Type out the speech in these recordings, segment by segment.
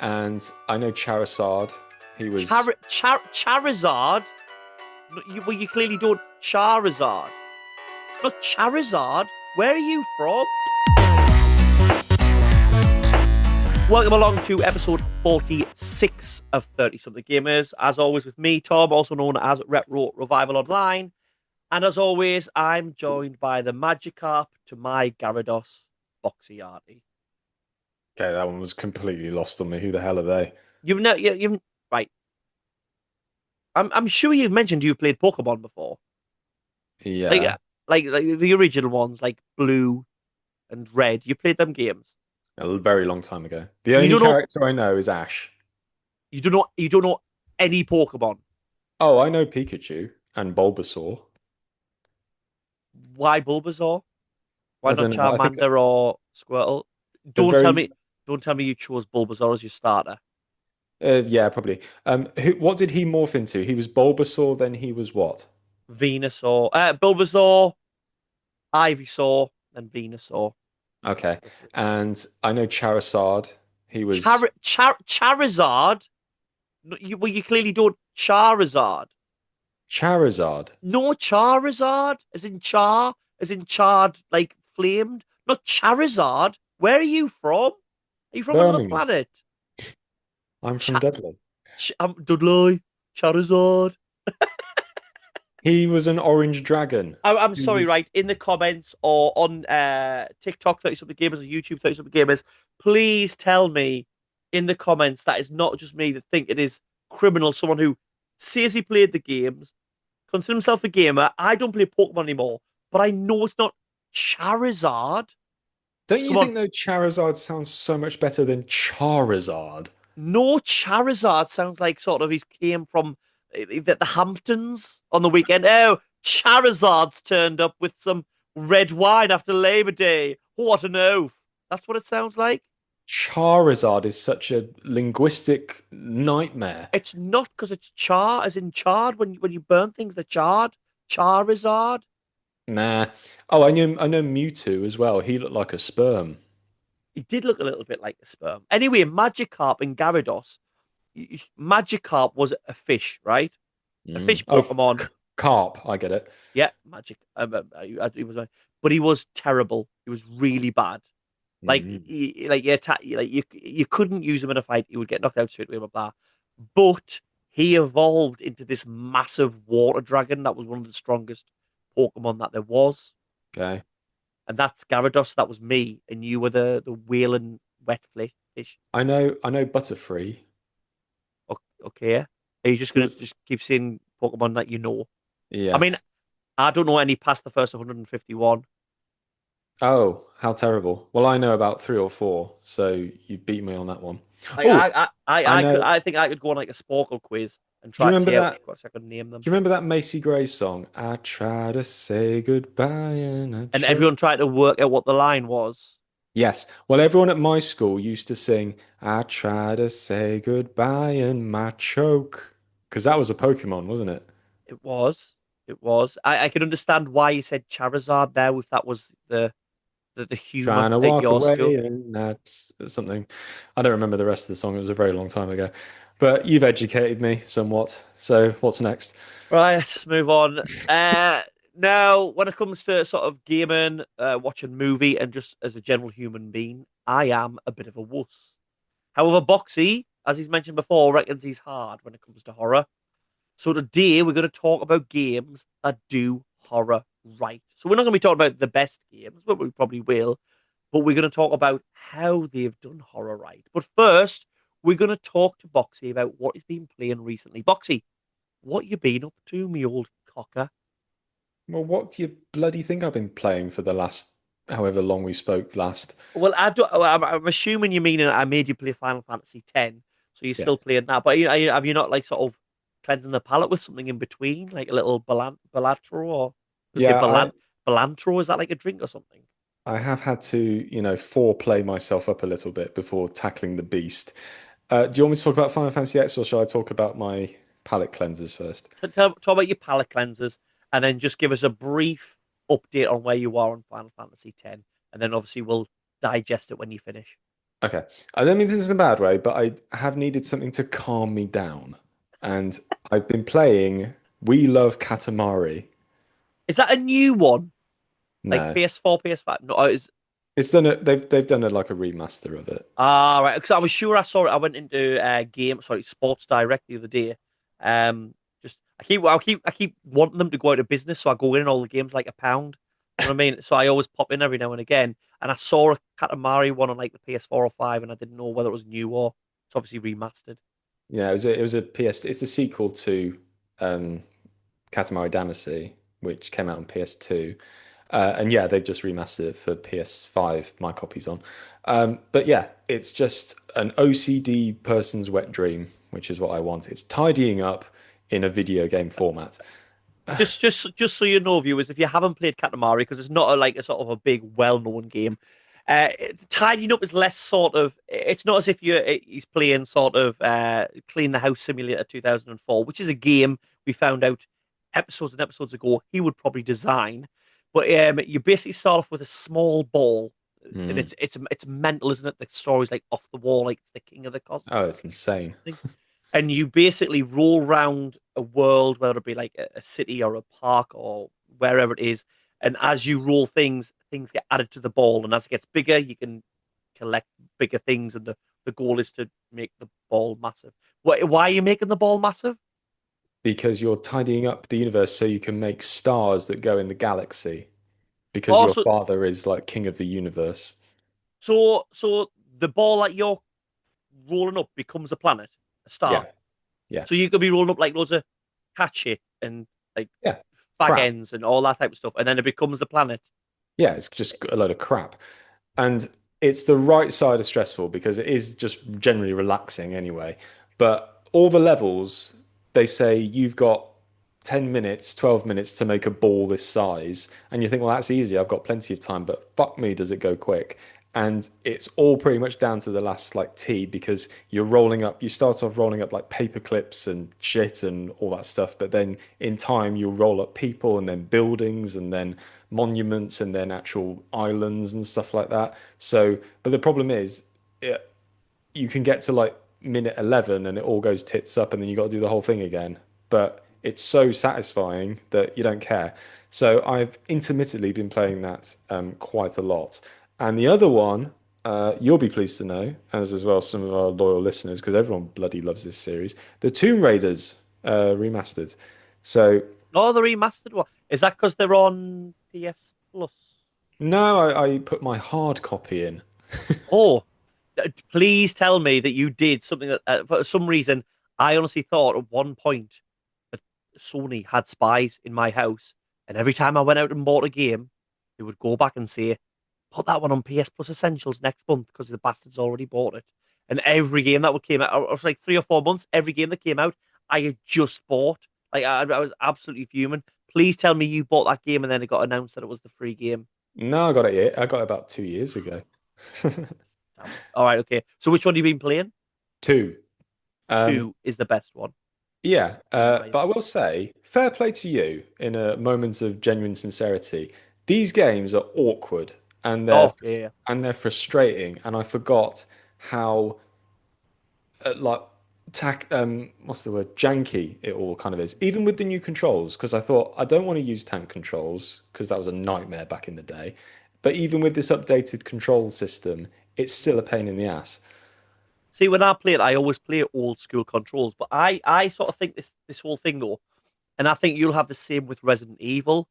And I know Charizard. He was Charizard? No, you clearly don't. Charizard. Not Charizard. Where are you from? Welcome along to episode 46 of 30 Something Gamers. As always, with me, Tom, also known as Retro Revival Online. And as always, I'm joined by the Magikarp to my Gyarados, Boxy Arty. okay. That one was completely lost on me. Who the hell are they? You've right. I'm sure you've mentioned you've played Pokemon before, like Yeah, like the original ones, like Blue and Red. You played them games. a very long time ago. The You only don't know. character I know is Ash. You don't know any Pokemon. Oh, I know Pikachu and Bulbasaur. Why Bulbasaur? Why I not don't know. I think Charmander or Squirtle? a Don't tell very me. Don't tell me you chose Bulbasaur as your starter. yeah, probably. What did he morph into? He was Bulbasaur, then he was what? Venusaur, Bulbasaur, Ivysaur, and Venusaur. Okay, and I know Charizard. He was Charizard. No, you clearly don't. Charizard. Charizard. No, Charizard, as in charred, like flamed. Not Charizard. Where are you from? Are you from another Birmingham. planet? I'm from Cha Dudley. Dudley, Charizard. He was an orange dragon. I'm He sorry, was right? In the comments or on TikTok, 30 something gamers, or YouTube, 30 something gamers, please tell me in the comments that it's not just me that think it is criminal. Someone who says he played the games, consider himself a gamer. I don't play Pokemon anymore, but I know it's not Charizard. Don't you Come on. think though Charizard sounds so much better than Charizard? No, Charizard sounds like sort of he's came from the Hamptons on the weekend. Oh, Charizard's turned up with some red wine after Labor Day. What an oath. That's what it sounds like. Charizard is such a linguistic nightmare. It's not because it's char, as in charred. When you burn things, they're charred. Charizard. Nah. Oh, I know Mewtwo as well. He looked like a sperm. He did look a little bit like a sperm. Anyway, Magikarp and Gyarados. Magikarp was a fish, right? A fish Oh, Pokemon. carp. I get it. Yeah, magic. He was, but he was terrible. He was really bad. Like, Mm. like you attack, like you couldn't use him in a fight. He would get knocked out straight away. Blah blah. But he evolved into this massive water dragon that was one of the strongest Pokemon that there was, Okay. and that's Gyarados. That was me, and you were the whaling wet fish. I know Butterfree. Okay, are you just gonna just keep saying Pokemon that you know? I Yeah. mean, I don't know any past the first 151. Oh, how terrible. Well, I know about three or four, so you beat me on that one. Like Oh, I know. I think I could go on like a Sporkle quiz and Do you try to remember see how that? much I could name them. Do you remember that Macy Gray song? I try to say goodbye and I And choke. everyone tried to work out what the line was. Yes. Well, everyone at my school used to sing, I try to say goodbye and my choke. Because that was a Pokemon, wasn't it? It was. It was. I could understand why you said Charizard now if that was the Trying humor to at walk your away school. and that's something. I don't remember the rest of the song. It was a very long time ago. But you've educated me somewhat. So what's next? Right, let's move on. Now, when it comes to sort of gaming, watching movie, and just as a general human being, I am a bit of a wuss. However, Boxy, as he's mentioned before, reckons he's hard when it comes to horror. So today we're going to talk about games that do horror right. So we're not going to be talking about the best games, but we probably will. But we're going to talk about how they've done horror right. But first, we're going to talk to Boxy about what he's been playing recently. Boxy, what you been up to, me old cocker? Well, what do you bloody think I've been playing for the last however long we spoke last? Well, I'm assuming you mean I made you play Final Fantasy X, so you're still Yes. playing that. But have you not like sort of cleansing the palate with something in between, like a little Balatro or let's say Yeah, Balantro? Is that like a drink or something? I have had to, foreplay myself up a little bit before tackling the beast. Do you want me to talk about Final Fantasy X or shall I talk about my palate cleansers first? Talk about your palate cleansers, and then just give us a brief update on where you are on Final Fantasy X, and then obviously we'll digest it when you finish. Okay. I don't mean this in a bad way, but I have needed something to calm me down. And I've been playing We Love Katamari. Is that a new one? Like No. PS4, PS5? No, It's done a they've done a like a remaster of it. right. Because I was sure I saw it. I went into Sports Direct the other day. Just I keep wanting them to go out of business, so I go in all the games like £1. You know what I mean? So I always pop in every now and again, and I saw a Katamari one on like the PS4 or five, and I didn't know whether it was new or it's obviously remastered. Yeah, it was a PS it's the sequel to um Katamari Damacy, which came out on PS2. And yeah, they've just remastered it for PS5, my copy's on. But yeah, it's just an OCD person's wet dream, which is what I want. It's tidying up in a video game format. Just so you know, viewers, if you haven't played Katamari, because it's not like a sort of a big, well-known game, tidying up is less sort of. It's not as if he's playing sort of Clean the House Simulator 2004, which is a game we found out episodes and episodes ago he would probably design. But you basically start off with a small ball, and Mm. it's mental, isn't it? The story's like off the wall, like it's the king of the Oh, cosmos it's or insane. something, and you basically roll around a world, whether it be like a city or a park or wherever it is. And as you roll things, things get added to the ball, and as it gets bigger, you can collect bigger things. And the goal is to make the ball massive. Why are you making the ball massive? Because you're tidying up the universe so you can make stars that go in the galaxy. Because your Also, father is like king of the universe. so the ball that you're rolling up becomes a planet, a star. Yeah, yeah, So you could be rolling up like loads of cat shit and like yeah. fag Crap. ends and all that type of stuff, and then it becomes the planet. Yeah, it's just a load of crap. And it's the right side of stressful because it is just generally relaxing anyway. But all the levels, they say you've got 10 minutes, 12 minutes to make a ball this size. And you think, well, that's easy. I've got plenty of time. But fuck me, does it go quick? And it's all pretty much down to the last like T because you're rolling up, you start off rolling up like paper clips and shit and all that stuff. But then in time, you'll roll up people and then buildings and then monuments and then actual islands and stuff like that. So, but the problem is, you can get to like minute 11 and it all goes tits up and then you got to do the whole thing again. But it's so satisfying that you don't care. So I've intermittently been playing that quite a lot. And the other one, you'll be pleased to know, as well some of our loyal listeners, because everyone bloody loves this series, the Tomb Raiders remastered. So Oh, the remastered one. Is that because they're on PS Plus? now I put my hard copy in. Oh, please tell me that you did something that, for some reason, I honestly thought at one point that Sony had spies in my house, and every time I went out and bought a game, they would go back and say, "Put that one on PS Plus Essentials next month because the bastards already bought it." And every game that would came out, it was like 3 or 4 months. Every game that came out, I had just bought. Like I was absolutely fuming. Please tell me you bought that game and then it got announced that it was the free game. No, I got it. I got it about 2 years ago. Damn it. All right, okay. So which one have you been playing? Two. Um, Two is the best one, yeah, in my but I will opinion. say, fair play to you in a moment of genuine sincerity. These games are awkward and Oh, yeah, yeah. they're frustrating, and I forgot how like what's the word, janky it all kind of is. Even with the new controls, because I thought I don't want to use tank controls because that was a nightmare back in the day. But even with this updated control system, it's still a pain in the ass. See, when I play it, I always play old school controls. But I sort of think this whole thing though, and I think you'll have the same with Resident Evil.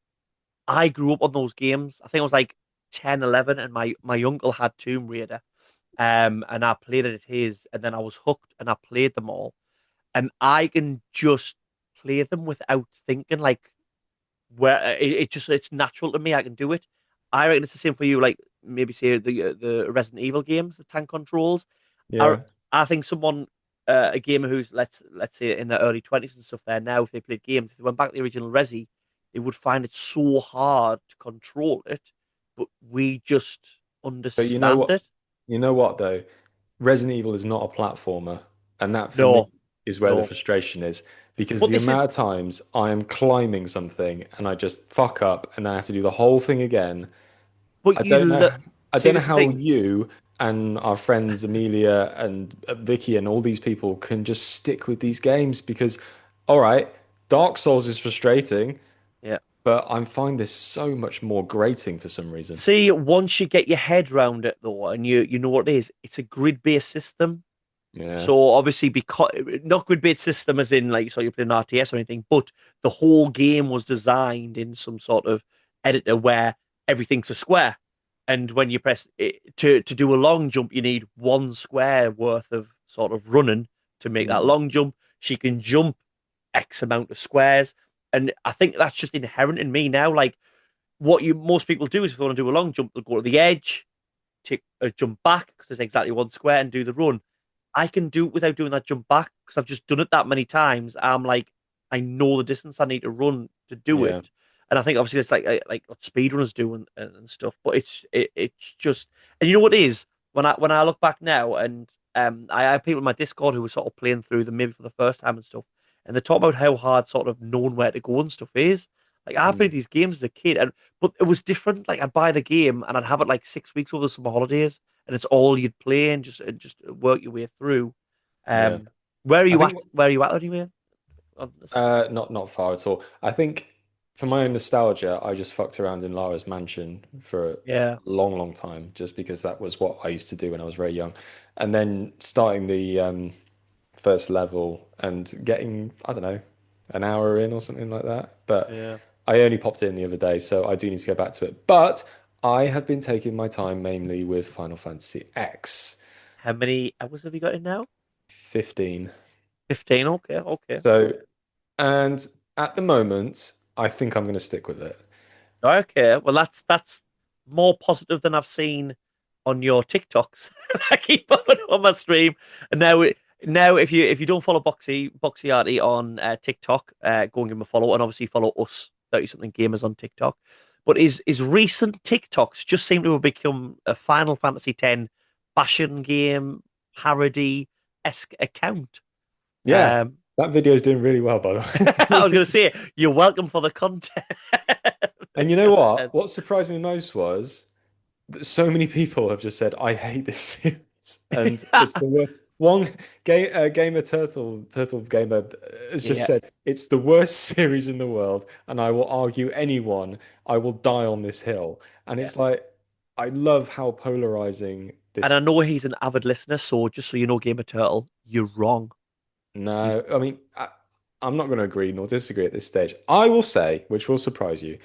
I grew up on those games. I think I was like 10, 11, and my uncle had Tomb Raider. And I played it at his, and then I was hooked and I played them all. And I can just play them without thinking, like where it's natural to me. I can do it. I reckon it's the same for you. Like maybe say the Resident Evil games, the tank controls. I Yeah. I think someone a gamer who's let's say in their early 20s and stuff there now, if they played games, if they went back to the original Resi, they would find it so hard to control it. But we just But you know understand what? it. You know what though? Resident Evil is not a platformer, and that for me No, is where the no. frustration is because But the this amount is of times I am climbing something and I just fuck up and then I have to do the whole thing again. but I don't know. I see don't know this is the how thing. you and our friends Amelia and Vicky and all these people can just stick with these games because, all right, Dark Souls is frustrating, Yeah. but I find this so much more grating for some reason. See, once you get your head round it though, and you know what it is, it's a grid-based system. Yeah. So obviously, because not grid-based system as in like so you're playing RTS or anything, but the whole game was designed in some sort of editor where everything's a square, and when you press it, to do a long jump, you need one square worth of sort of running to make that Mm. long jump. She can jump X amount of squares, and I think that's just inherent in me now. Like what you most people do is if they want to do a long jump, they'll go to the edge, take a jump back because there's exactly one square, and do the run. I can do it without doing that jump back because I've just done it that many times. I'm like, I know the distance I need to run to do Yeah. it, and I think obviously it's like what speedrunners do and stuff. But it's just, and you know what it is when I look back now, and I have people in my Discord who were sort of playing through them maybe for the first time and stuff, and they talk about how hard sort of knowing where to go and stuff is. Like I played Mm. these games as a kid, and but it was different. Like I'd buy the game and I'd have it like 6 weeks over the summer holidays, and it's all you'd play and just work your way through. Yeah. Um, where are I you at? think Where are you at anyway? On this? not far at all. I think for my own nostalgia, I just fucked around in Lara's mansion for a Yeah, long time, just because that was what I used to do when I was very young. And then starting the first level and getting, I don't know, an hour in or something like that. But yeah. I only popped it in the other day, so I do need to go back to it. But I have been taking my time mainly with Final Fantasy X How many hours have you got in now? 15. 15. Okay, okay, So, okay. and at the moment, I think I'm going to stick with it. Okay, well that's more positive than I've seen on your TikToks. I keep on my stream, and now if you don't follow Boxy Arty on TikTok, go and give him a follow, and obviously follow us 30 something gamers on TikTok. But his recent TikToks just seem to have become a Final Fantasy X fashion game parody esque account. Yeah, Um, that video is doing really well, by the I was way. gonna say you're welcome for the content. And you know what? What surprised me most was that so many people have just said, "I hate this series," and it's the worst. One gamer turtle gamer has just Yeah, said it's the worst series in the world, and I will argue anyone. I will die on this hill. And yeah. it's like I love how polarizing And this. I know he's an avid listener, so just so you know, Gamer Turtle, you're wrong. He's No, I mean, I'm not going to agree nor disagree at this stage. I will say, which will surprise you,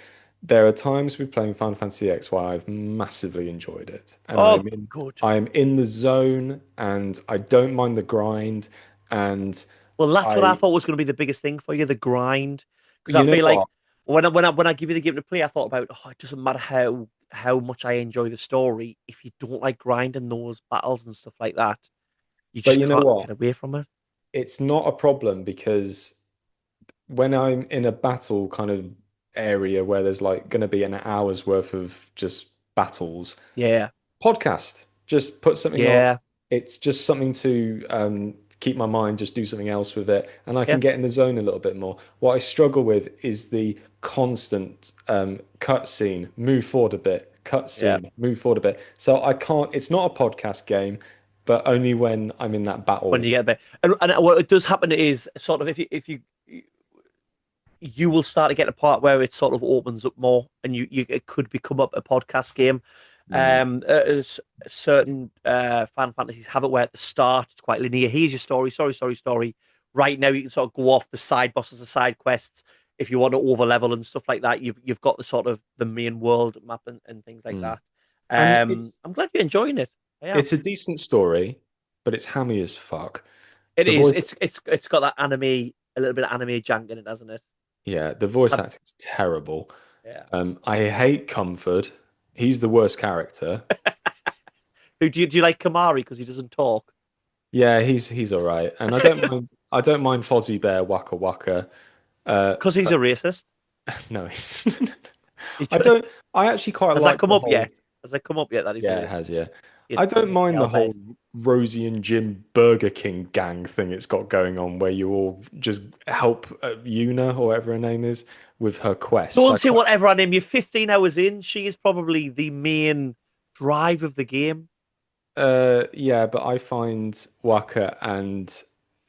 there are times with playing Final Fantasy X where I've massively enjoyed it, and oh good. I am in the zone, and I don't mind the grind, and Well, that's what I I, thought was going to be the biggest thing for you, the grind. Because I you know feel like what? when I give you the game to play, I thought about it doesn't matter how much I enjoy the story. If you don't like grinding those battles and stuff like that, you But just you know can't what? get away from it. It's not a problem because when I'm in a battle kind of area where there's like going to be an hour's worth of just battles, Yeah, podcast. Just put something on. yeah, It's just something to keep my mind, just do something else with it, and I yeah, can get in the zone a little bit more. What I struggle with is the constant cut scene, move forward a bit, cut yeah. scene, move forward a bit. So I can't. It's not a podcast game, but only when I'm in that When battle. you get there, and what it does happen is sort of if you will start to get a part where it sort of opens up more, and you it could become up a podcast game. Mm, Certain fan fantasies have it where at the start it's quite linear. Here's your story, story. Right now you can sort of go off the side bosses, the side quests. If you want to over level and stuff like that, you've got the sort of the main world map and things like mm. that. And it's I'm glad you're enjoying it. I am. it's a decent story, but it's hammy as fuck. It The is. voice It's got that anime, a little bit of anime jank in it, doesn't it? Yeah, the voice Have, acting is terrible. yeah. I hate Comfort. He's the worst character. Who do you like Kamari because he doesn't talk? Yeah, he's all right, and I don't mind Fozzie Bear Waka Waka. Because he's a But racist. no, He I just, don't. I actually quite has that like come the up whole. yet? Has that come up yet that he's a Yeah, it racist? has. Yeah, You, I don't you mind the hellhead. whole Rosie and Jim Burger King gang thing it's got going on, where you all just help Yuna or whatever her name is with her quest. Don't say whatever I name you. 15 hours in, she is probably the main drive of the game. Yeah, but I find Waka and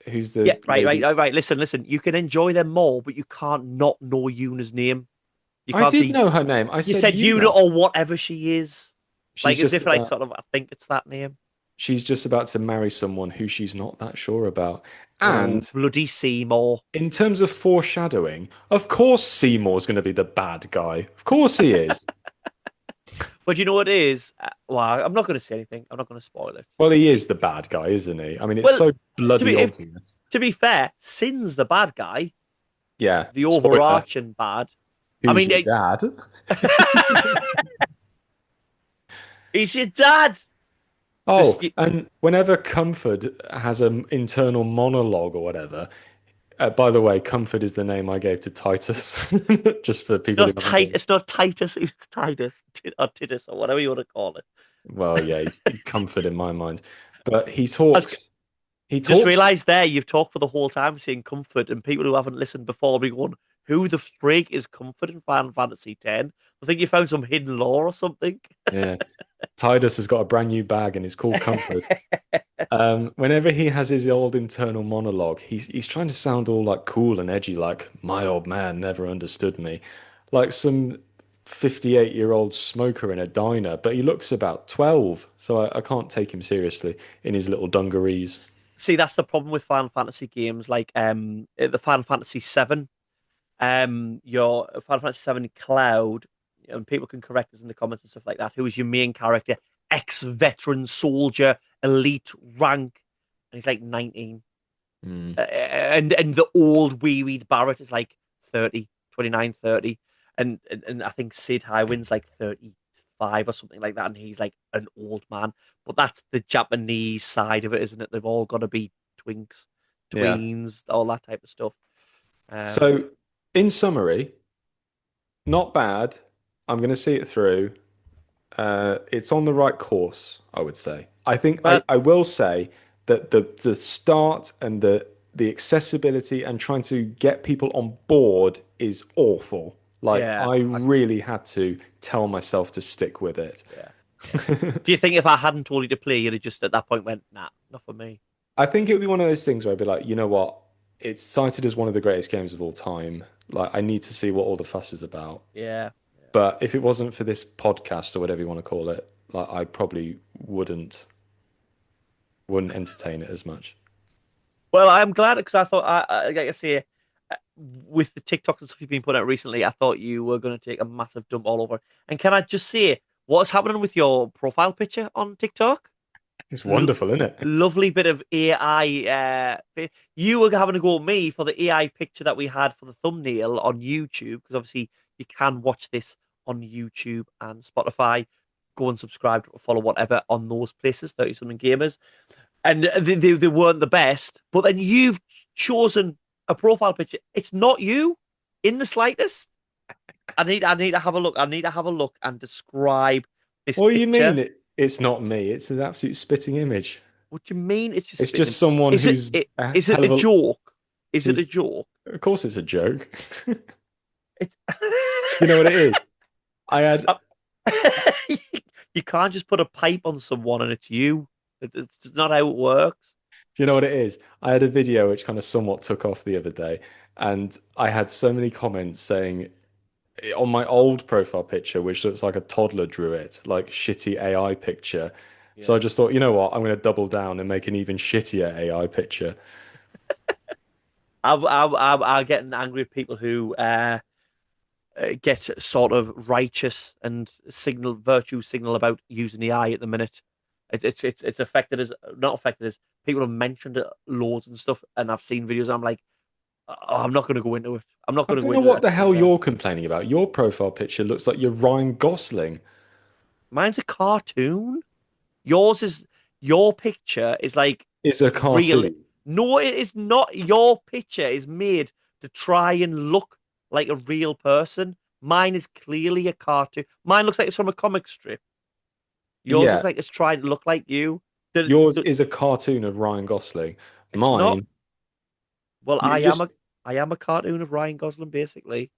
who's Yeah, the right, right, lady? right, right. Listen, listen. You can enjoy them more, but you can't not know Yuna's name. You I can't did say know her name. I you said said Yuna Yuna. or whatever she is, She's like as just if like about sort of I think it's that name. she's just about to marry someone who she's not that sure about. Oh, And bloody Seymour. in terms of foreshadowing, of course Seymour's going to be the bad guy. Of course he is. But you know what it is? Well, I'm not going to say anything. I'm not going to spoil it. Well, he is the bad guy, isn't he? I mean, it's Well, so to bloody be if obvious. to be fair, Sin's the bad guy, Yeah. the Spoiler. overarching bad. I Who's mean, your dad? he's your dad. This, Oh, and whenever Comfort has an internal monologue or whatever, by the way, Comfort is the name I gave to Titus, just for it's people who not haven't tight. got it. It's not Titus. It's Titus or Titus or whatever you want to call it. Well, yeah, he's Comfort in my mind, but I was he just talks. realised there you've talked for the whole time saying comfort, and people who haven't listened before be going, "Who the freak is comfort in Final Fantasy X?" I think you found some hidden lore or something. Yeah, Titus has got a brand new bag and it's called Comfort. Whenever he has his old internal monologue, he's trying to sound all like cool and edgy, like my old man never understood me, like some 58-year-old smoker in a diner, but he looks about 12, so I can't take him seriously in his little dungarees. See, that's the problem with Final Fantasy games, like the Final Fantasy VII, your Final Fantasy VII Cloud, and people can correct us in the comments and stuff like that. Who is your main character? Ex-veteran soldier, elite rank, and he's like 19. Mm, And the old wearied Barrett is like 30, 29, 30, and I think Sid Highwind's like 35 or something like that, and he's like an old man. But that's the Japanese side of it, isn't it? They've all got to be twinks, yeah. tweens, all that type of stuff. Um, So, in summary, not bad. I'm going to see it through. It's on the right course, I would say. I think but I will say that the start and the accessibility and trying to get people on board is awful. Like yeah, I really had to tell myself to stick with it. yeah, yeah. Do you think if I hadn't told you to play, you'd have just at that point went, nah, not for me? I think it would be one of those things where I'd be like, you know what? It's cited as one of the greatest games of all time. Like I need to see what all the fuss is about. Yeah. But if it wasn't for this podcast or whatever you want to call it, like I probably wouldn't entertain it as much. Well, I'm glad because I thought, like I say, with the TikToks and stuff you've been putting out recently, I thought you were going to take a massive dump all over. And can I just say, what's happening with your profile picture on TikTok? It's L wonderful, isn't it? Lovely bit of AI. You were having to go with me for the AI picture that we had for the thumbnail on YouTube, because obviously you can watch this on YouTube and Spotify. Go and subscribe, follow whatever on those places, 30 something gamers, and they weren't the best. But then you've chosen a profile picture. It's not you in the slightest. I need to have a look. I need to have a look and describe this What do you mean picture. it's not me? It's an absolute spitting image. What do you mean? It's just It's spitting. just someone Is it? who's It a is it hell a of a joke? Is it a who's joke? of course it's a joke. It's You know what it is? I had you can't just put a pipe on someone and it's you. It's not how it works. Do you know what it is? I had a video which kind of somewhat took off the other day, and I had so many comments saying on my old profile picture, which looks like a toddler drew it, like shitty AI picture. So I Yeah. just thought, you know what? I'm going to double down and make an even shittier AI picture. I'm getting angry at people who get sort of righteous and signal virtue signal about using the eye at the minute. It's affected us, not affected us. People have mentioned it loads and stuff, and I've seen videos. And I'm like, oh, I'm not going to go into it. I'm not I going to don't go know into what that the hell anger. you're complaining about. Your profile picture looks like you're Ryan Gosling. Mine's a cartoon. Yours is your picture is like It's a real. cartoon. No, it is not. Your picture is made to try and look like a real person. Mine is clearly a cartoon. Mine looks like it's from a comic strip. Yours looks Yeah, like it's trying to look like you. yours is a cartoon of Ryan Gosling. It's not. Mine, Well, you just I am a cartoon of Ryan Gosling, basically.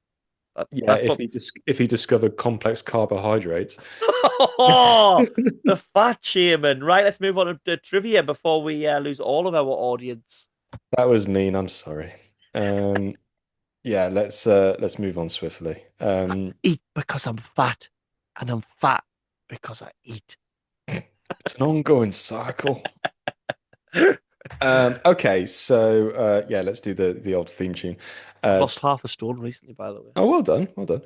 Yeah, That's what. if he discovered complex carbohydrates. Oh, the fat shaman. Right, let's move on to trivia before we lose all of our audience. That was mean. I'm sorry. Um, yeah, let's move on swiftly. Eat because I'm fat, and I'm fat because I eat. It's an ongoing cycle. Okay, so yeah, let's do the old theme tune. I've Uh, lost half a stone recently, by the way. oh, well done, well done.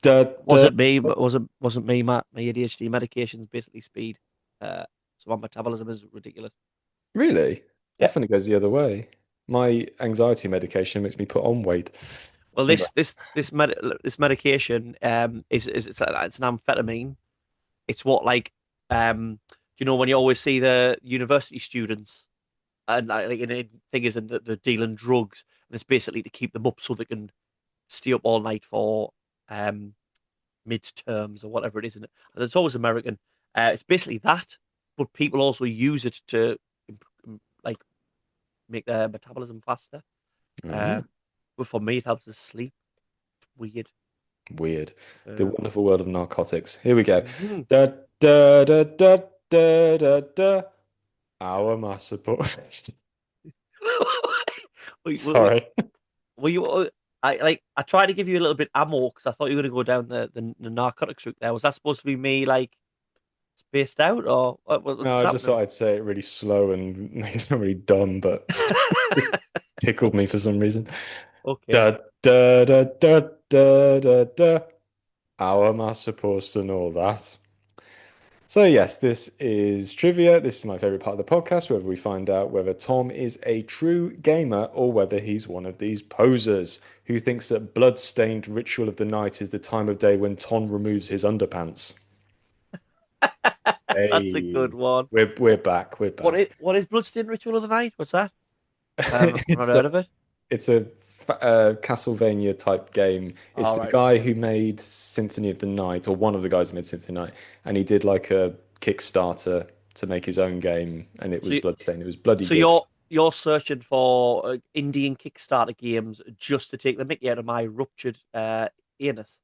Da, da, Wasn't me, but wasn't me. My ADHD medication's basically speed. So my metabolism is ridiculous. really? Yeah. Often it goes the other way. My anxiety medication makes me put on weight. Well, Anyway, this medication is it's an amphetamine. It's what like you know when you always see the university students and like in thing is and they're dealing drugs and it's basically to keep them up so they can stay up all night for um midterms or whatever it is. And it's always American. It's basically that, but people also use it to like make their metabolism faster. mhm. Uh, but for me, it helps us sleep. Weird. Weird. The Uh, wonderful world of narcotics. Here we go. mhm. Da da da da da da da. Our mass support. Wait, Sorry. were you? I tried to give you a little bit ammo because I thought you were going to go down the narcotics route. There was that supposed to be me like spaced out or No, what's I just thought happening? I'd say it really slow and make it sound really dumb, but it tickled me for some reason. Okay. Da da da da da da da. How am I supposed to know that? So yes, this is trivia. This is my favorite part of the podcast, where we find out whether Tom is a true gamer or whether he's one of these posers who thinks that blood-stained ritual of the night is the time of day when Tom removes his underpants. That's a good Hey, one. we're back. We're back. What is Bloodstained Ritual of the Night? What's that? I've not It's heard of it. It's a Castlevania type game. It's All the right, guy okay. who made Symphony of the Night, or one of the guys who made Symphony of the Night, and he did like a Kickstarter to make his own game, and it So was you, Bloodstained. It was bloody so good. you're searching for Indian Kickstarter games just to take the mickey out of my ruptured anus.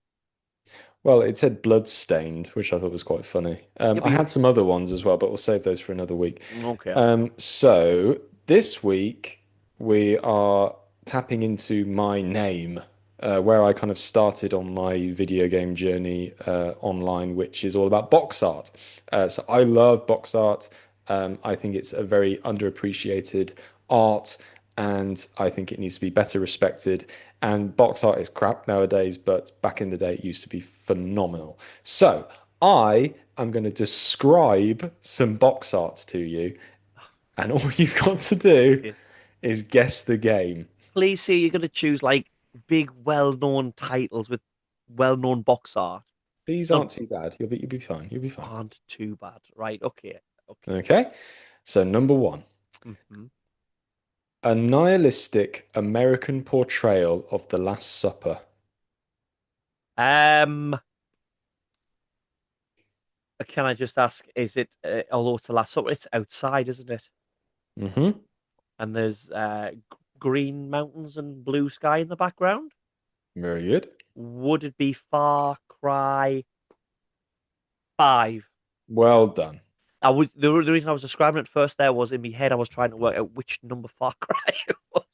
Well, it said Bloodstained, which I thought was quite funny. Yeah, I but had some other ones as well, but we'll save those for another week. okay. So this week we are tapping into my name, where I kind of started on my video game journey online, which is all about box art. So I love box art. I think it's a very underappreciated art, and I think it needs to be better respected. And box art is crap nowadays, but back in the day, it used to be phenomenal. So I am going to describe some box arts to you, and all you've got to do Okay. is guess the game. Please say you're going to choose like big, well-known titles with well-known box art. These Not aren't too bad. You'll be fine. You'll be fine. aren't too bad, right? Okay, okay. Okay. So number one, Hmm. a nihilistic American portrayal of the Last Supper. Um, can I just ask? Is it although it's the last supper? It's outside, isn't it? Mm-hmm. And there's green mountains and blue sky in the background. Very good. Would it be Far Cry 5? Well done. I was the reason I was describing it first there was in my head I was trying to work out which number Far Cry it was.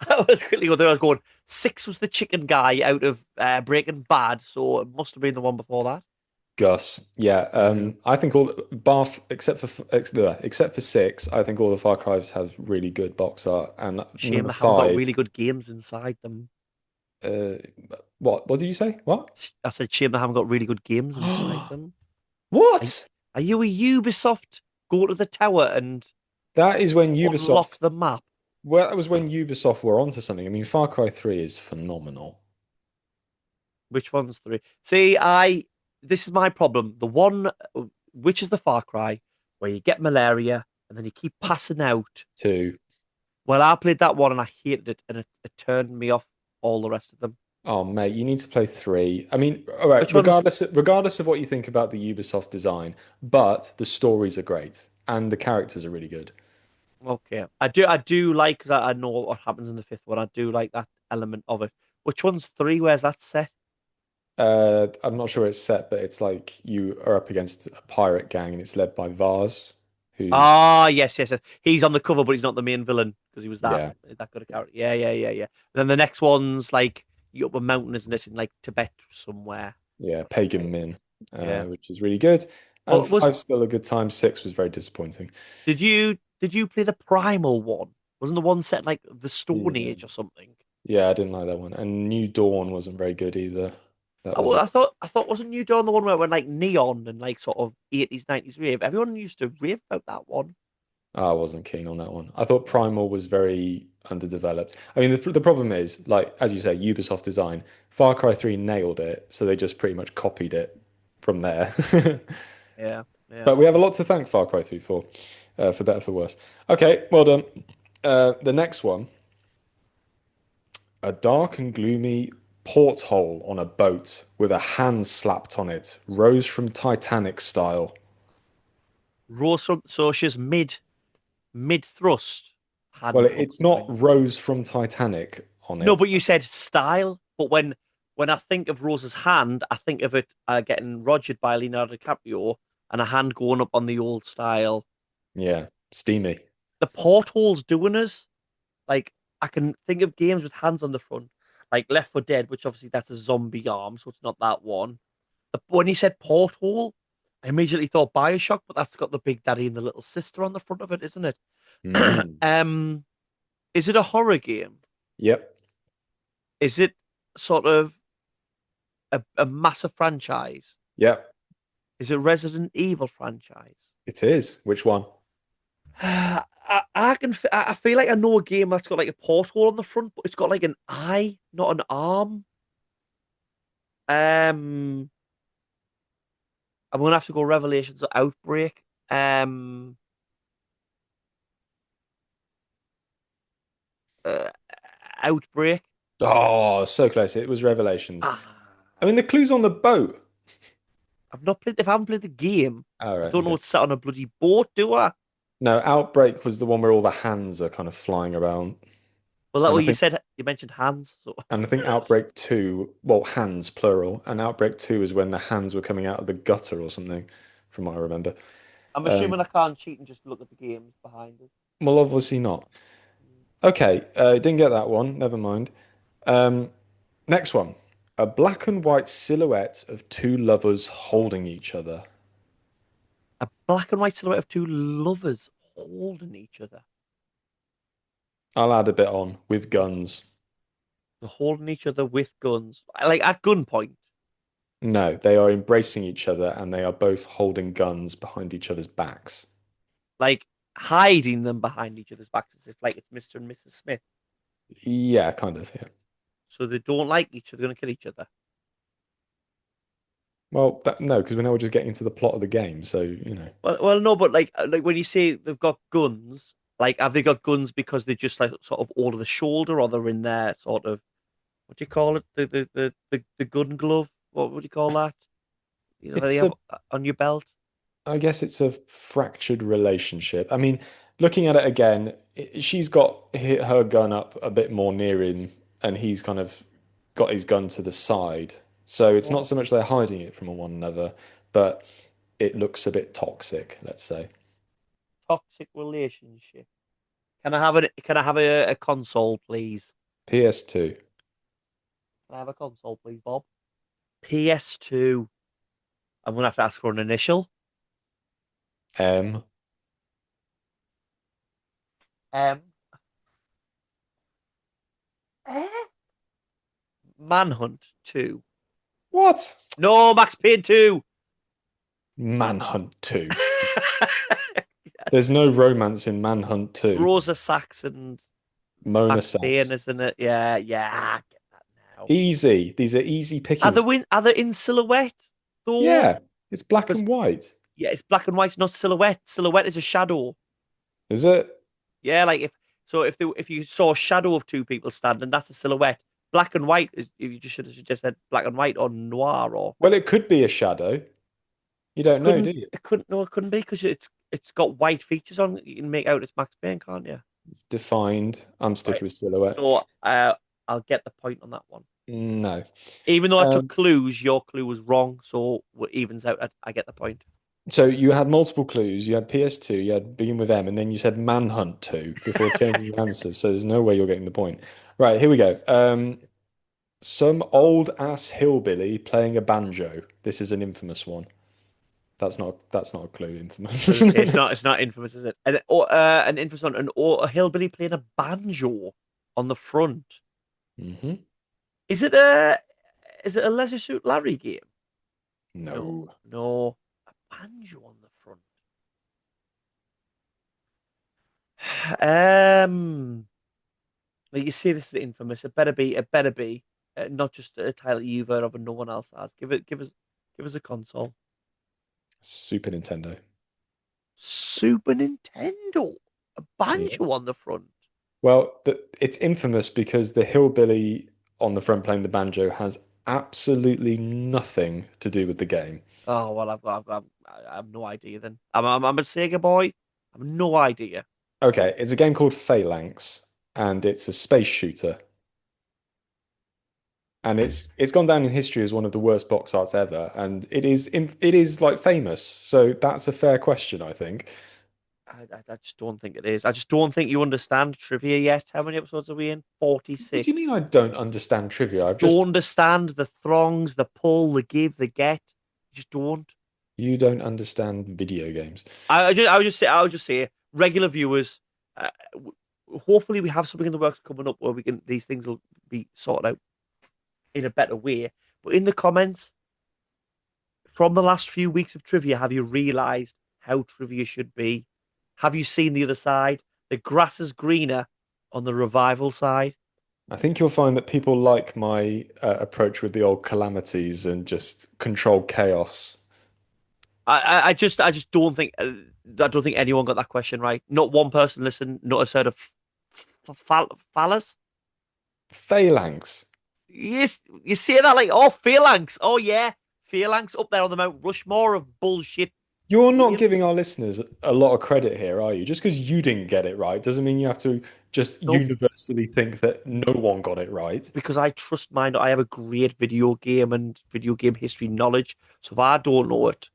I was quickly going there. I was going 6 was the chicken guy out of Breaking Bad, so it must have been the one before that. Gus. Yeah. Yeah. I think all Bath except for six, I think all the Far Cry's have really good box art. And Shame number they haven't got five, really good games inside them. uh, what did you say? What? I said shame they haven't got really good games inside them. Are, What? are you a Ubisoft? Go to the tower and That is when unlock Ubisoft. the map. Well, that was when Ubisoft were onto something. I mean, Far Cry 3 is phenomenal. Which one's three? See, I this is my problem. The one which is the Far Cry where you get malaria and then you keep passing out. Two. Well, I played that one and I hated it, and it turned me off all the rest of them. Oh, mate, you need to play three. I mean, all right, Which one's regardless of what you think about the Ubisoft design, but the stories are great and the characters are really good. okay? I do like because I know what happens in the fifth one. I do like that element of it. Which one's three? Where's that set? I'm not sure it's set, but it's like you are up against a pirate gang and it's led by Vars, who's Ah, yes, yes, yes. He's on the cover, but he's not the main villain because he was yeah, that good a character. Yeah, yeah, yeah, yeah. Then the next one's like you up a mountain, isn't it, in like Tibet somewhere? yeah, Yeah, Pagan Min, yeah. which is really good. And But was five's still a good time. Six was very disappointing. did you play the Primal one? Wasn't the one set like the Stone Yeah, Age or something? yeah, I didn't like that one. And New Dawn wasn't very good either. That Oh, was well, a I thought wasn't New Dawn the one where it went like neon and like sort of 80s, 90s rave? Everyone used to rave about that one. I wasn't keen on that one. I thought Primal was very underdeveloped. I mean, the problem is, like, as you say, Ubisoft design, Far Cry 3 nailed it, so they just pretty much copied it from there. Yeah, yeah. But we have a lot to thank Far Cry 3 for better, for worse. Okay, well done. The next one, a dark and gloomy porthole on a boat with a hand slapped on it, rose from Titanic style. Rose from so she's mid thrust, Well, hand it's hooked not behind. Rose from Titanic on No, it. but you said style. But when I think of Rose's hand, I think of it getting rogered by Leonardo DiCaprio and a hand going up on the old style. Yeah, steamy. The portholes doing us. Like I can think of games with hands on the front, like Left 4 Dead, which obviously that's a zombie arm, so it's not that one. When he said porthole, I immediately thought Bioshock, but that's got the big daddy and the little sister on the front of it, isn't it? Mm. um, is it a horror game? Yep. Is it sort of a massive franchise? Yep. Is it Resident Evil franchise? It is. Which one? I feel like I know a game that's got like a porthole on the front, but it's got like an eye, not an arm. Um, I'm gonna have to go Revelations or Outbreak. Uh, Outbreak. Oh, so close. It was Revelations. I Ah, mean, the clue's on the boat. I've not played. If I haven't played the game, All I right. don't know Okay. what's set on a bloody boat, do I? No, Outbreak was the one where all the hands are kind of flying around. Well, that And what I you think said. You mentioned hands, so and I think Outbreak 2, well, hands plural, and Outbreak 2 is when the hands were coming out of the gutter or something, from what I remember. I'm Um, assuming I can't cheat and just look at the games behind it. well, obviously not. Okay, didn't get that one. Never mind. Um, Next one. A black and white silhouette of two lovers holding each other. A black and white silhouette of two lovers holding each other. I'll add a bit on with guns. They're holding each other with guns, like at gunpoint, No, they are embracing each other and they are both holding guns behind each other's backs. like hiding them behind each other's backs as if like it's Mr. and Mrs. Smith. Yeah, kind of, yeah. So they don't like each other, they're gonna kill each other. Well, no, because we're now just getting into the plot of the game, so Well, no, but like when you say they've got guns, like have they got guns because they're just like sort of over the shoulder, or they're in their sort of what do you call it? The gun glove. What would you call that? You know, that you it's have a, on your belt. I guess it's a fractured relationship. I mean, looking at it again, she's got her gun up a bit more near him, and he's kind of got his gun to the side. So it's not Yeah. so much they're hiding it from one another, but it looks a bit toxic, let's say. Toxic relationship. Can I have a console, please? PS2, Can I have a console, please, Bob? PS2. I'm gonna have to ask for an initial. M. Um, eh? Manhunt 2. What? No, Max Payne 2. Manhunt 2. There's no romance in Manhunt 2. Rosa Sachs and Mona Max Payne, Sachs. isn't it? Yeah, yeah. I get that now. Easy. These are easy Are they pickings. are they in silhouette though? Yeah, it's black Because and white. yeah, it's black and white, not silhouette. Silhouette is a shadow. Is it? Yeah, like if you saw a shadow of two people standing, that's a silhouette. Black and white is if you just should have just said black and white or noir or Well, it could be a shadow. You don't know, do you? it couldn't be because it's got white features on it. You can make out it's Max Payne, can't you? It's defined. I'm Right. sticking with silhouette. So I'll get the point on that one. No. Even though I took Um, clues, your clue was wrong, so it evens out. I get the point. so you had multiple clues. You had PS2, you had begin with M, and then you said Manhunt 2 before changing your answers. So there's no way you're getting the point. Right, here we go. Some old ass hillbilly playing a banjo. This is an infamous one. That's not a clue, infamous. As I say, it's not infamous, is it? An infamous one, a hillbilly playing a banjo on the front. hmm Is it a Leisure Suit Larry game? No. No, no, a banjo on the front. Um, like you say, this is infamous. It better be, not just a title you've heard of and no one else has. Give us a console. Super Nintendo. Super Nintendo, a Yeah. banjo on the front. Well, it's infamous because the hillbilly on the front playing the banjo has absolutely nothing to do with the game. Oh well, I have no idea. Then I'm a Sega boy. I have no idea. Okay, it's a game called Phalanx, and it's a space shooter, and it's gone down in history as one of the worst box arts ever, and it is like famous. So that's a fair question, I think. I just don't think it is. I just don't think you understand trivia yet. How many episodes are we in? What do you 46. mean I don't understand trivia? I've Don't just understand the throngs, the pull, the give, the get. You just don't. You don't understand video games. I would just say, regular viewers. Uh, Hopefully, we have something in the works coming up where we can. These things will be sorted out in a better way. But in the comments from the last few weeks of trivia, have you realised how trivia should be? Have you seen the other side? The grass is greener on the revival side. I think you'll find that people like my approach with the old calamities and just controlled chaos. I just don't think I don't think anyone got that question right. Not one person listened. Not a sort of phallus. Phalanx. Yes, you say that like, oh, phalanx. Oh yeah, phalanx up there on the Mount Rushmore of bullshit You're not giving games. our listeners a lot of credit here, are you? Just because you didn't get it right doesn't mean you have to just No, universally think that no one got it right. because I trust mine. I have a great video game and video game history knowledge. So if I don't know it,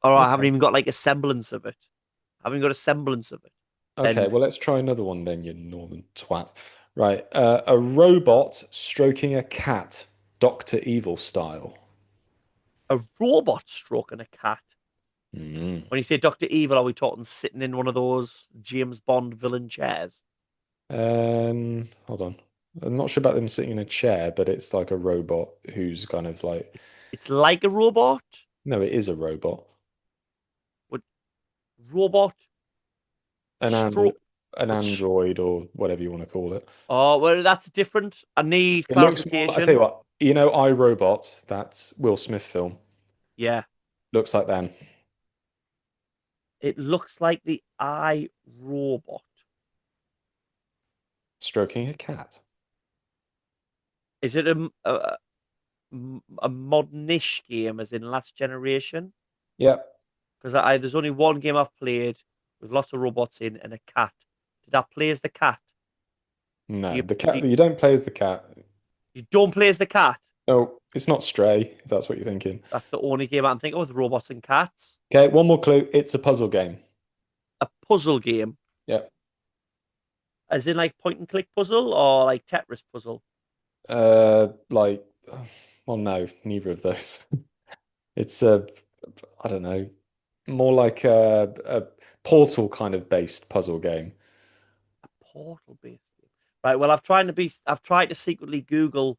or I haven't Okay. even got like a semblance of it, I haven't got a semblance of it, Okay, then well, let's try another one then, you northern twat. Right. A robot stroking a cat, Dr. Evil style. a robot stroking a cat. Mm. When you say Dr. Evil, are we talking sitting in one of those James Bond villain chairs? Hold on. I'm not sure about them sitting in a chair, but it's like a robot who's kind of like, It's like a robot. no, it is a robot. Would robot An an stroke? an android or whatever you want to call it. Oh, well, that's different. I need It looks more, I tell you clarification. what, I, Robot, that Will Smith film, Yeah, looks like them it looks like the I Robot. stroking a cat. Is it a modernish game, as in last generation? Yep. Because there's only one game I've played with lots of robots in and a cat. Did I play as the cat? Do No, you the do cat, you, you don't play as the cat. you don't play as the cat? No, it's not Stray, if that's what you're thinking. That's the only game I can think of with robots and cats. Okay, one more clue. It's a puzzle game. A puzzle game, Yep. as in like point and click puzzle or like Tetris puzzle. Like, well, no, neither of those. It's I don't know, more like a Portal kind of based puzzle game. A portal based game. Right. Well, I've tried to secretly Google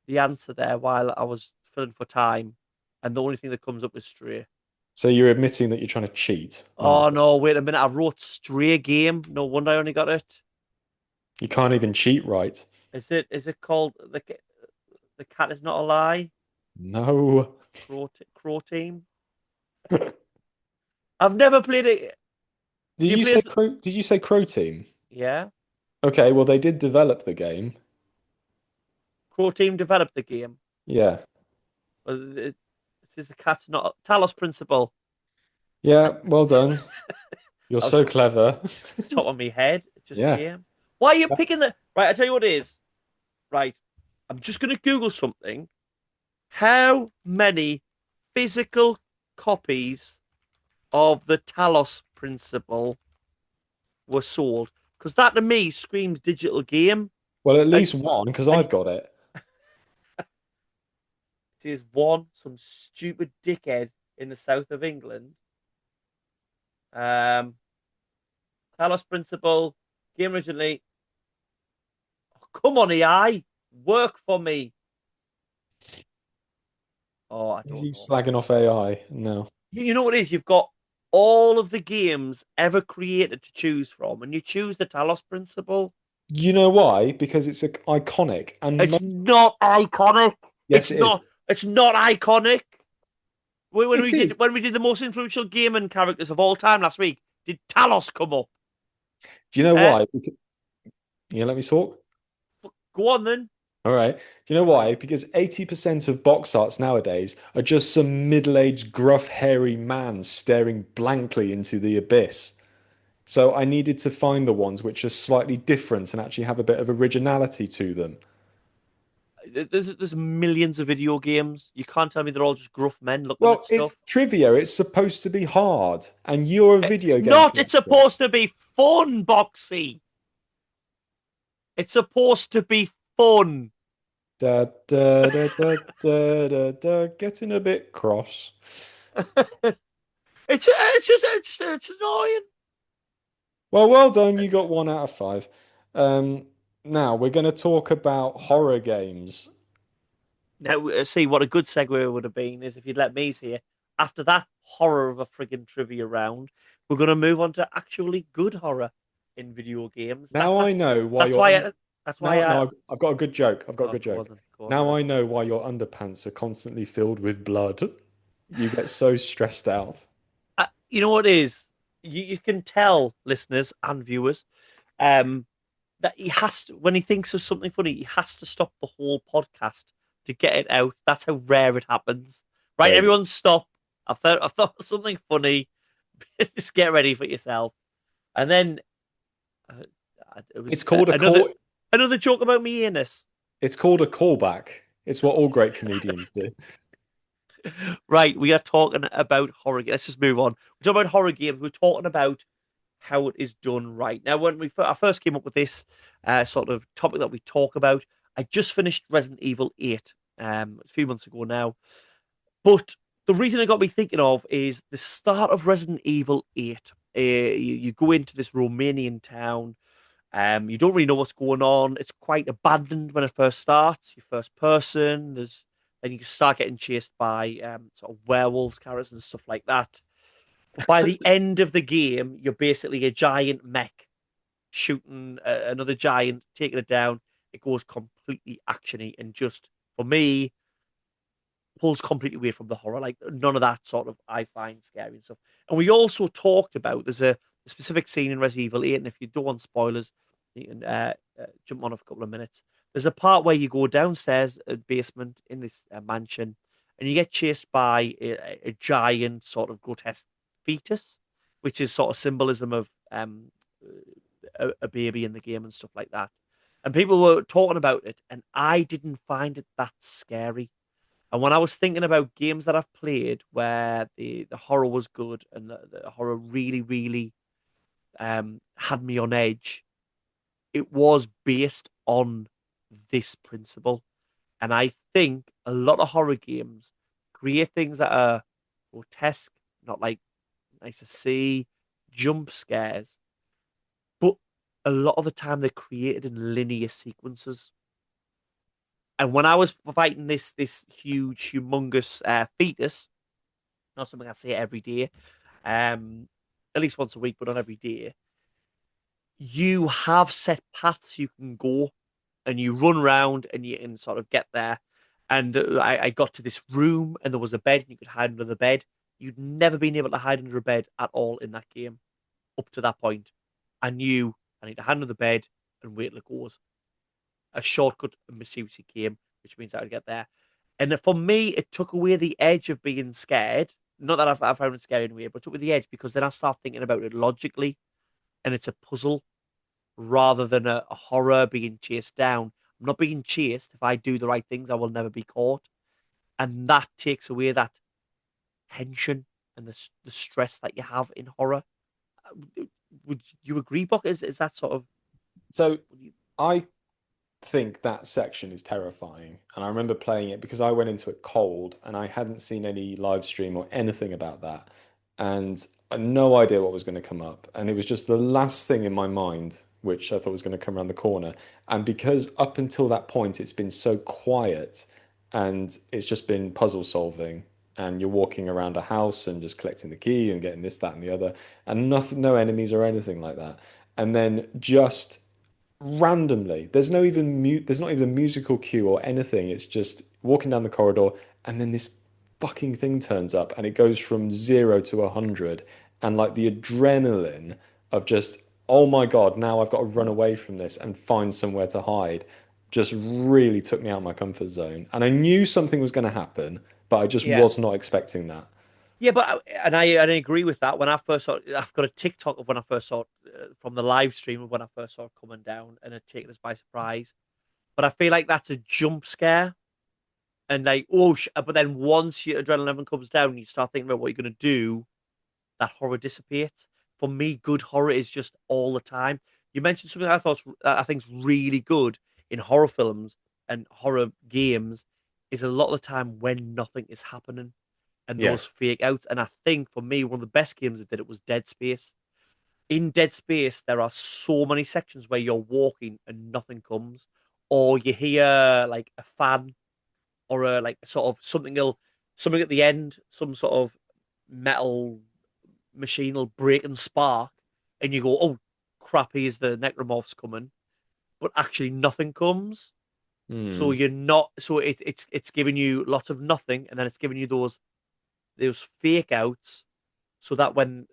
the answer there while I was filling for time, and the only thing that comes up is Stray. So you're admitting that you're trying to cheat on the Oh thing. no! Wait a minute. I wrote Stray game. No wonder I only got it. You can't even cheat right. Is it called the cat is not a lie? No. Crow team. I've never played it. Did Do you you play say as? Crow? Did you say Crow Team? Yeah. Okay, well they did develop the game. Crow team developed the game. Yeah. Well, it says the cat's not Talos principle. Yeah, well done. You're That so was clever. top of my head. It just Yeah. came. Why are you picking the? Right, I tell you what it is. Right, I'm just going to Google something. How many physical copies of the Talos Principle were sold? Because that to me screams digital game. Well, at And least one, because and I've got it. it is one, some stupid dickhead in the south of England. Um, Talos Principle game originally. Oh, come on, AI, work for me. Oh, I Are don't you know. slagging off AI? No. You know what it is? You've got all of the games ever created to choose from, and you choose the Talos Principle. You know why? Because it's iconic, and It's not iconic. yes, it is. It's not iconic. It is. When we did the most influential gaming characters of all time last week, did Talos come up? Do you know Eh? why? Because, you let me talk. Go on then. All right. Do you know why? Because 80% of box arts nowadays are just some middle-aged, gruff, hairy man staring blankly into the abyss. So I needed to find the ones which are slightly different and actually have a bit of originality to them. There's millions of video games. You can't tell me they're all just gruff men looking at Well, stuff. it's trivia. It's supposed to be hard, and you're a It's video game not. It's collector. supposed to be fun, Boxy. It's supposed to be fun. Da, da, da, da, da, da, da, getting a bit cross. It's annoying. Well, well done. You got 1 out of 5. Um, Now we're going to talk about horror games. Now, see what a good segue would have been is if you'd let me see it. After that horror of a friggin' trivia round, we're going to move on to actually good horror in video games. Now I know why That's you're why un I, that's why now I. no, I've got a good joke. I've got a Oh, good go on joke. then, go on Now then. I know why your underpants are constantly filled with blood. You get so stressed out. You know what it is? You can tell listeners and viewers, um, that he has to when he thinks of something funny, he has to stop the whole podcast to get it out. That's how rare it happens. Right, There you go. everyone, stop. I've thought of something funny. Just get ready for yourself. And then uh, it was It's called a another call. joke about me anus. It's called a callback. It's what all great comedians do. Right, we are talking about horror. Let's just move on. We're talking about horror games. We're talking about how it is done right. Now, when I first came up with this sort of topic that we talk about, I just finished Resident Evil 8 a few months ago now. But the reason it got me thinking of is the start of Resident Evil 8. You go into this Romanian town. You don't really know what's going on. It's quite abandoned when it first starts. Your first person. Then you start getting chased by sort of werewolves, characters, and stuff like that. But by the end of the game, you're basically a giant mech shooting another giant, taking it down. It goes completely actiony and just for me pulls completely away from the horror. Like none of that sort of I find scary and stuff. And we also talked about there's a specific scene in Resident Evil 8, and if you don't want spoilers, you can jump on for a couple of minutes. There's a part where you go downstairs, a basement in this mansion, and you get chased by a giant sort of grotesque fetus, which is sort of symbolism of a baby in the game and stuff like that. And people were talking about it, and I didn't find it that scary. And when I was thinking about games that I've played where the horror was good and the horror really had me on edge, it was based on this principle. And I think a lot of horror games create things that are grotesque, not like nice to see, jump scares, but a lot of the time they're created in linear sequences. And when I was fighting this huge, humongous fetus, not something I say every day, um, at least once a week, but not every day. You have set paths you can go, and you run around, and you can sort of get there. And I got to this room, and there was a bed, and you could hide under the bed. You'd never been able to hide under a bed at all in that game up to that point. I knew I need to hide under the bed and wait till it goes. A shortcut mysteriously came, which means I would get there. And for me, it took away the edge of being scared. Not that I found it scary anyway, but it took away the edge because then I start thinking about it logically, and it's a puzzle. rather than a horror being chased down. I'm not being chased. If I do the right things, I will never be caught, and that takes away that tension and the stress that you have in horror. Would you agree, Buck? Is that sort of So I think that section is terrifying. And I remember playing it because I went into it cold and I hadn't seen any live stream or anything about that. And I had no idea what was going to come up. And it was just the last thing in my mind, which I thought was going to come around the corner. And because up until that point, it's been so quiet and it's just been puzzle solving. And you're walking around a house and just collecting the key and getting this, that, and the other, and nothing, no enemies or anything like that. And then just randomly. There's not even a musical cue or anything. It's just walking down the corridor and then this fucking thing turns up and it goes from 0 to 100 and like the adrenaline of just oh my God, now I've got to run away from this and find somewhere to hide just really took me out of my comfort zone. And I knew something was going to happen, but I just yeah. was not expecting that. Yeah, but and I agree with that. When I first saw, I've got a TikTok of when I first saw it from the live stream of when I first saw it coming down, and it taken us by surprise. But I feel like that's a jump scare, and like but then once your adrenaline level comes down, you start thinking about what you're gonna do. That horror dissipates. For me, good horror is just all the time. You mentioned something I think's really good in horror films and horror games is a lot of the time when nothing is happening and those Yes. fake outs. And I think for me, one of the best games that did it was Dead Space. In Dead Space, there are so many sections where you're walking and nothing comes, or you hear like a fan or a like sort of something at the end, some sort of metal machine will break and spark, and you go, "Oh crap, here's the necromorphs coming," but actually nothing comes. So Hmm. you're not. So it's giving you lots of nothing, and then it's giving you those fake outs, so that when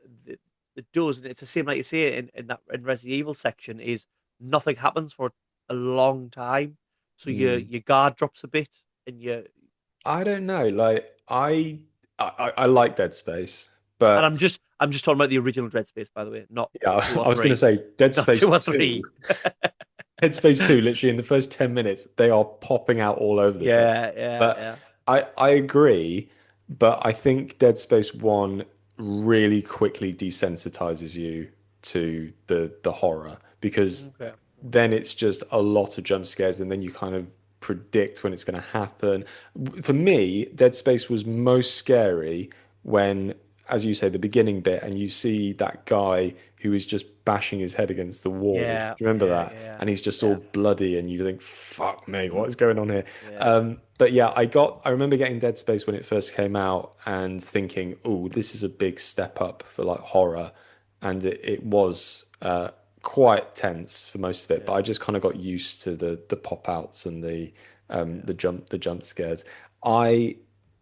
it does, and it's the same like you say in that in Resident Evil section, is nothing happens for a long time, so Hmm. your guard drops a bit, and you I don't know. Like I like Dead Space, and but I'm just talking about the original Dread Space, by the way, not two yeah, or I was going to three, say Dead not Space two or 2. three. Dead Space 2, literally in the first 10 minutes, they are popping out all over the shop. Yeah, yeah, But yeah, I agree, but I think Dead Space 1 really quickly desensitizes you to the horror because okay, then it's just a lot of jump scares and then you kind of predict when it's going to happen. For me, Dead Space was most scary when, as you say, the beginning bit, and you see that guy who is just bashing his head against the wall. yeah, Do you remember yeah, that? yeah, And he's just all yeah, bloody, and you think, "Fuck me, what is going on here?" yeah, But yeah, I remember getting Dead Space when it first came out and thinking, "Oh, this is a big step up for like horror," and it was quite tense for most of it. But yeah, I just kind of got used to the pop outs and yeah, the jump scares. I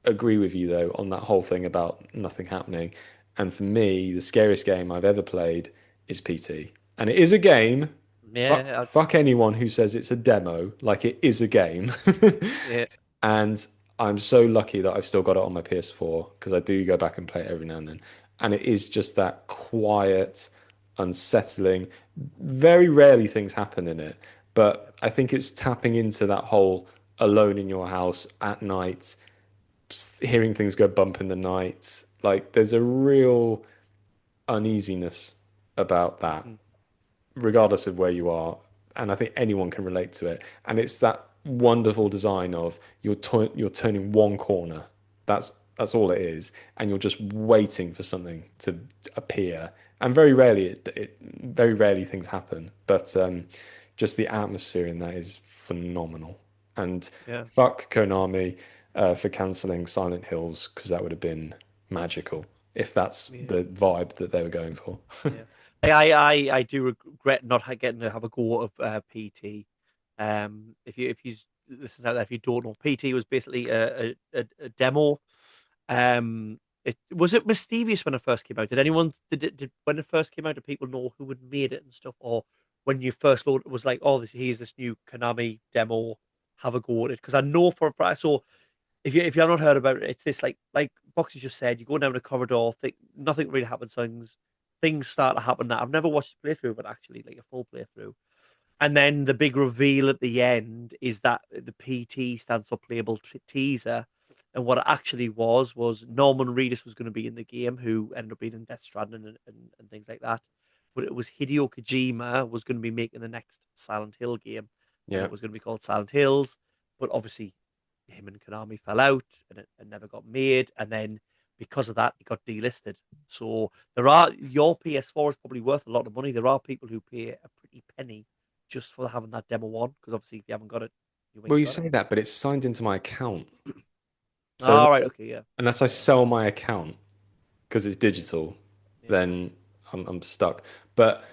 agree with you though on that whole thing about nothing happening. And for me, the scariest game I've ever played is PT. And it is a game. yeah, Fuck anyone who says it's a demo. Like it is a game. yeah, And I'm so lucky that I've still got it on my PS4 because I do go back and play it every now and then. And it is just that quiet, unsettling. Very rarely things happen in it, yeah, but I think it's tapping into that whole alone in your house at night, hearing things go bump in the night. Like there's a real uneasiness about that mhm, regardless of where you are. And I think anyone can relate to it. And it's that wonderful design of you're turning one corner. That's all it is, and you're just waiting for something to appear. And very rarely things happen. But just the atmosphere in that is phenomenal. And yeah, fuck Konami for cancelling Silent Hills because that would have been magical if that's yeah. the vibe that they were going for. Yeah, I do regret not getting to have a go of PT. If you listen out there, if you don't know, PT was basically a demo. It was it mischievous when it first came out. Did anyone did when it first came out? Did people know who had made it and stuff, or when you first load it was like, oh, here's this new Konami demo. Have a go at it because I know for a fact. So if you have not heard about it, it's this like Boxy just said, you go down a corridor, think nothing really happens, things. things start to happen that I've never watched a playthrough, but actually like a full playthrough. And then the big reveal at the end is that the PT stands for playable teaser. And what it actually was Norman Reedus was going to be in the game, who ended up being in Death Stranding and things like that. But it was Hideo Kojima was going to be making the next Silent Hill game, and Yeah. it was going to be called Silent Hills. But obviously, him and Konami fell out, and it never got made. And then because of that, it got delisted. So there are your PS4 is probably worth a lot of money. There are people who pay a pretty penny just for having that demo one, because obviously if you haven't got it, you Well, ain't you got it. say that, but it's signed into my account. So All right, okay, yeah, unless I yeah, sell my account because it's digital, yeah. then I'm stuck. But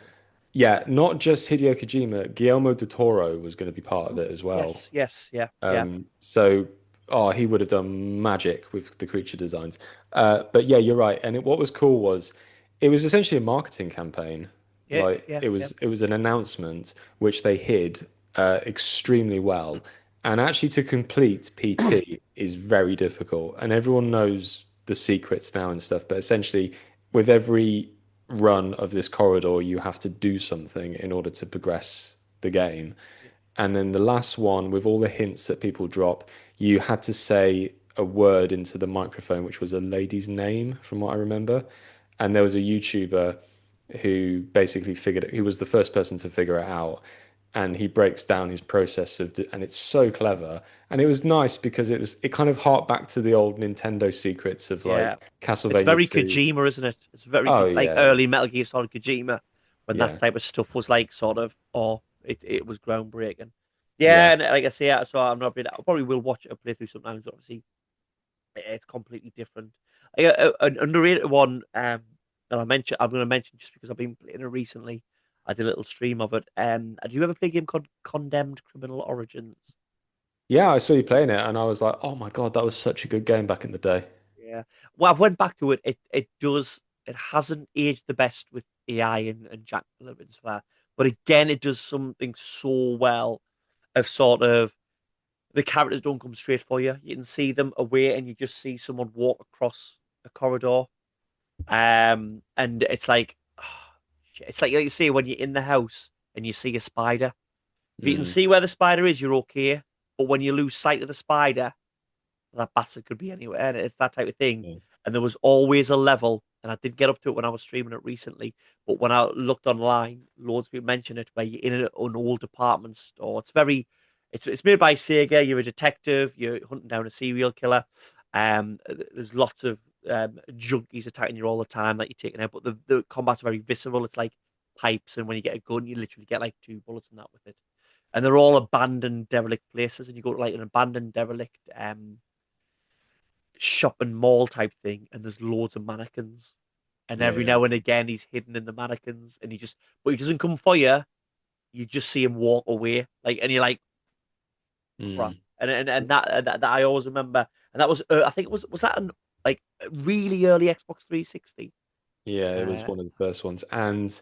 yeah, not just Hideo Kojima, Guillermo del Toro was going to be part of it as well. Yes, yes, yeah, yeah, So, oh, he would have done magic with the creature designs. But yeah, you're right. And what was cool was it was essentially a marketing campaign. yeah, Like yeah, yeah, it was an announcement which they hid extremely well. And actually, to complete PT is very difficult. And everyone knows the secrets now and stuff. But essentially, with every run of this corridor, you have to do something in order to progress the game. yeah, And then the last one, with all the hints that people drop, you had to say a word into the microphone, which was a lady's name, from what I remember. And there was a YouTuber who basically figured it, he was the first person to figure it out. And he breaks down his process and it's so clever. And it was nice because it kind of harked back to the old Nintendo secrets of yeah. like It's Castlevania very 2. Kojima, isn't it? It's very Oh like yeah, early Metal Gear Solid Kojima, when that yeah, type of stuff was like sort of, oh, it was groundbreaking. yeah. Yeah, and like I say, so I'm not been. I probably will watch a playthrough sometimes. Obviously, it's completely different. An underrated one that I'm going to mention just because I've been playing it recently. I did a little stream of it. Have you ever played a game called Condemned Criminal Origins? Yeah, I saw you playing it and I was like, oh my God, that was such a good game back in the day. Yeah. Well, I've went back to it. It does. It hasn't aged the best with AI and Jack and stuff like that. But again, it does something so well of sort of the characters don't come straight for you. You can see them away, and you just see someone walk across a corridor. And it's like, it's like you see when you're in the house and you see a spider. If you can Mm, see where the spider is, you're okay. But when you lose sight of the spider, that bastard could be anywhere. And it's that type of thing. yeah. And there was always a level, and I did get up to it when I was streaming it recently. But when I looked online, loads of people mention it where you're in an old department store. It's made by Sega. You're a detective. You're hunting down a serial killer. There's lots of junkies attacking you all the time that you're taking out. But the combat's very visceral. It's like pipes, and when you get a gun, you literally get like two bullets and that with it. And they're all abandoned, derelict places, and you go to like an abandoned, derelict shopping mall type thing, and there's loads of mannequins. And Yeah, every yeah. now and again, he's hidden in the mannequins, and but he doesn't come for you. You just see him walk away, like, and you're like, crap. Mm. And that I always remember, and that was, I think it was that an like really early Xbox 360. Yeah, it was Uh, one of the first ones. And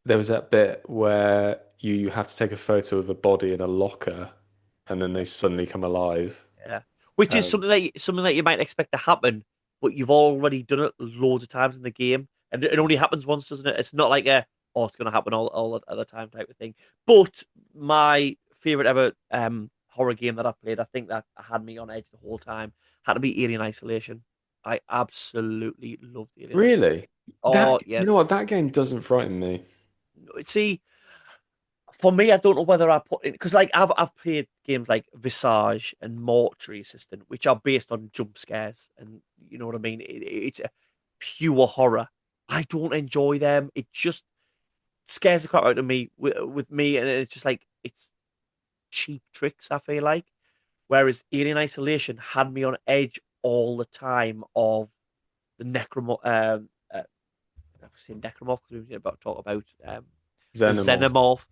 there was that bit where you have to take a photo of a body in a locker and then they suddenly come alive. Yeah, which is Um, something that you might expect to happen, but you've already done it loads of times in the game, and it only happens once, doesn't it? It's not like a it's going to happen all the other time type of thing. But my favorite ever horror game that I've played, I think that had me on edge the whole time, had to be Alien Isolation. I absolutely loved Alien Isolation. really? Oh You yeah, know what? That game doesn't frighten me. see, for me, I don't know whether I put in because like I've played games like Visage and Mortuary Assistant, which are based on jump scares, and you know what I mean. It's a pure horror. I don't enjoy them. It just scares the crap out of me with me, and it's just like it's cheap tricks. I feel like, whereas Alien Isolation had me on edge all the time of the necromo. I was saying necromorph because we were about to talk about the Xenomorph. xenomorph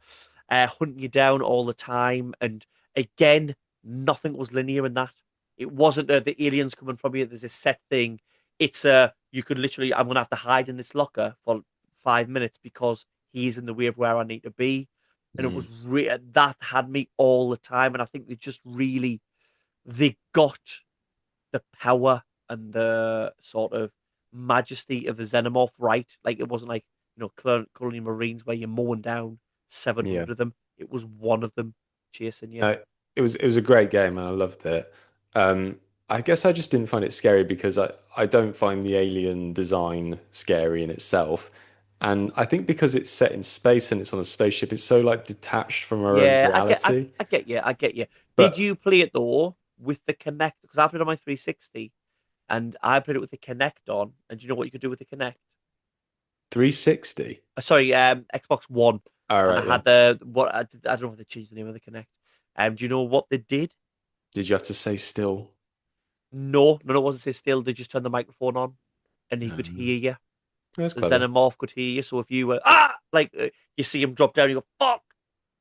hunting you down all the time. And again, nothing was linear in that. It wasn't the aliens coming from you. There's a set thing. It's you could literally. I'm gonna have to hide in this locker for 5 minutes because he's in the way of where I need to be. And it was Mm. that had me all the time. And I think they got the power and the sort of majesty of the xenomorph right. Like it wasn't like Colonial Marines where you're mowing down Yeah. 700 of them. It was one of them chasing you. No, it was a great game and I loved it. Um, I guess I just didn't find it scary because I don't find the alien design scary in itself. And I think because it's set in space and it's on a spaceship, it's so like detached from our own Yeah, reality. I get you. I get you. Did But you play it though with the Kinect? Because I played it on my 360 and I played it with the Kinect on. And do you know what you could do with the Kinect? 360. Sorry, Xbox One. All And I right, yeah. had the what I don't know if they changed the name of the Kinect. Do you know what they did? Did you have to say still? No, no, it wasn't say still. They just turned the microphone on, and he could hear you. That's The clever. xenomorph could hear you. So if you were you see him drop down, you go fuck.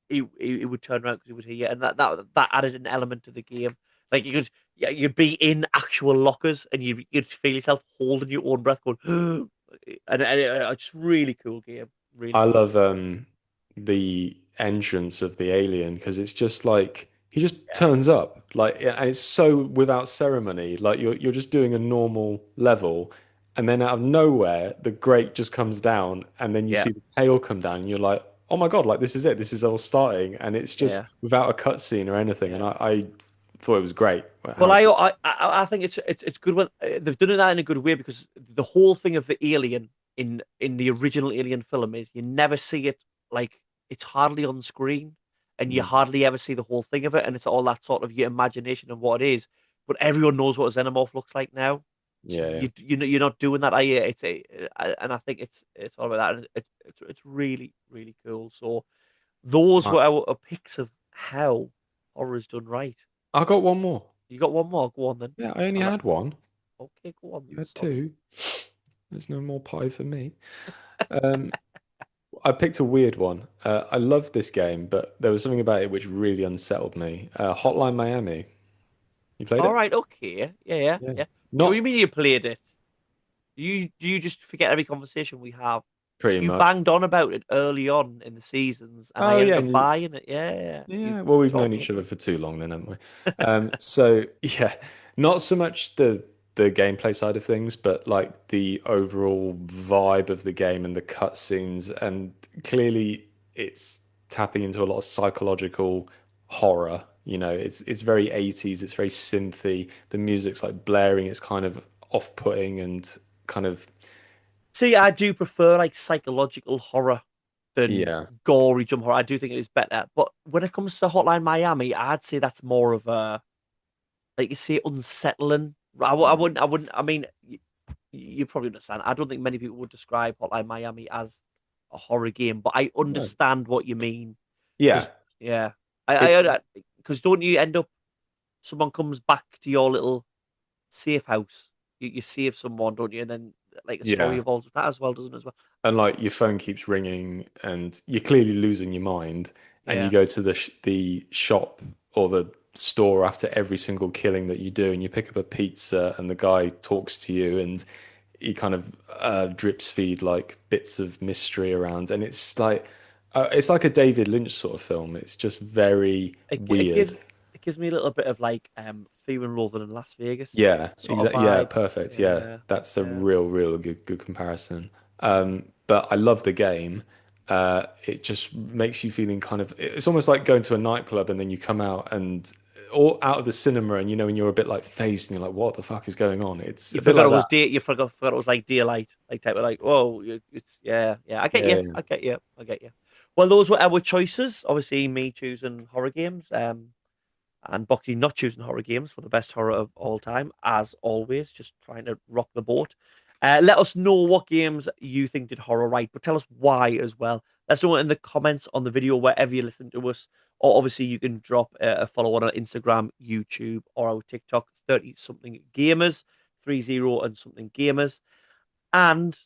He would turn around because he would hear you, and that added an element to the game. Like you could, yeah, you'd be in actual lockers, and you'd feel yourself holding your own breath, going, and it's really cool game, really I cool. love the entrance of the alien because it's just like he just Yeah, turns up like yeah, and it's so without ceremony like you're just doing a normal level and then out of nowhere the grate just comes down and then you yeah, see the tail come down and you're like oh my God, like this is it, this is all starting, and it's just yeah, without a cutscene or anything, and yeah. I thought it was great Well, how I think it's good when they've done it that in a good way because the whole thing of the alien in the original Alien film is you never see it like it's hardly on screen and you Mm, hardly ever see the whole thing of it and it's all that sort of your imagination of what it is. But everyone knows what a xenomorph looks like now, so yeah, yeah. you're not doing that. And I think it's all about that. And it's really really cool. So those I, were our picks of how horror is done right. I got one more. You got one more? Go on then. Yeah, I only I'll, had one. okay, go on You then. had Sorry. two. There's no more pie for me. um I picked a weird one. I love this game, but there was something about it which really unsettled me. Hotline Miami. You played All it? right. Okay. Yeah. Yeah. Yeah. Yeah. What do you Not mean you played it? Do you just forget every conversation we have? pretty You much. banged on about it early on in the seasons, and I Oh ended yeah, up and you, buying it. Yeah. Yeah. Yeah. yeah. Well, You we've known talked me each into other it. for too long then, haven't we? So yeah, not so much the gameplay side of things, but like the overall vibe of the game and the cutscenes, and clearly it's tapping into a lot of psychological horror. You know, it's very 80s, it's very synthy. The music's like blaring, it's kind of off-putting and kind of See, I do prefer like psychological horror than yeah, gory jump horror. I do think it is better. But when it comes to Hotline Miami, I'd say that's more of a like you say unsettling. I mm, wouldn't. I wouldn't. I mean, you probably understand. I don't think many people would describe Hotline Miami as a horror game, but I no. understand what you mean. Yeah, Because yeah, it's because don't you end up someone comes back to your little safe house, you save someone, don't you? And then like a story yeah. evolves with that as well, doesn't it? As well, And like your phone keeps ringing and you're clearly losing your mind and you yeah. go to the shop or the store after every single killing that you do and you pick up a pizza and the guy talks to you and he kind of drips feed like bits of mystery around and it's like a David Lynch sort of film. It's just very It weird. gives me a little bit of like Fear and Loathing in Las Vegas Yeah, sort of exactly. Yeah, vibes. perfect. Yeah, Yeah, that's a yeah, real good comparison. yeah. But I love the game. It just makes you feeling kind of. It's almost like going to a nightclub and then you come out and or out of the cinema and and you're a bit like phased and you're like, what the fuck is going on? It's You a bit forgot like it was that. day. You forgot it was like daylight, like type of like, whoa, it's yeah, yeah. I get Yeah, you. yeah. I get you. I get you. Well, those were our choices. Obviously, me choosing horror games, and Boxy not choosing horror games for the best horror of all time, as always. Just trying to rock the boat. Let us know what games you think did horror right, but tell us why as well. Let us know in the comments on the video wherever you listen to us, or obviously you can drop a follow on our Instagram, YouTube, or our TikTok. 30 something gamers, 30 and something gamers, and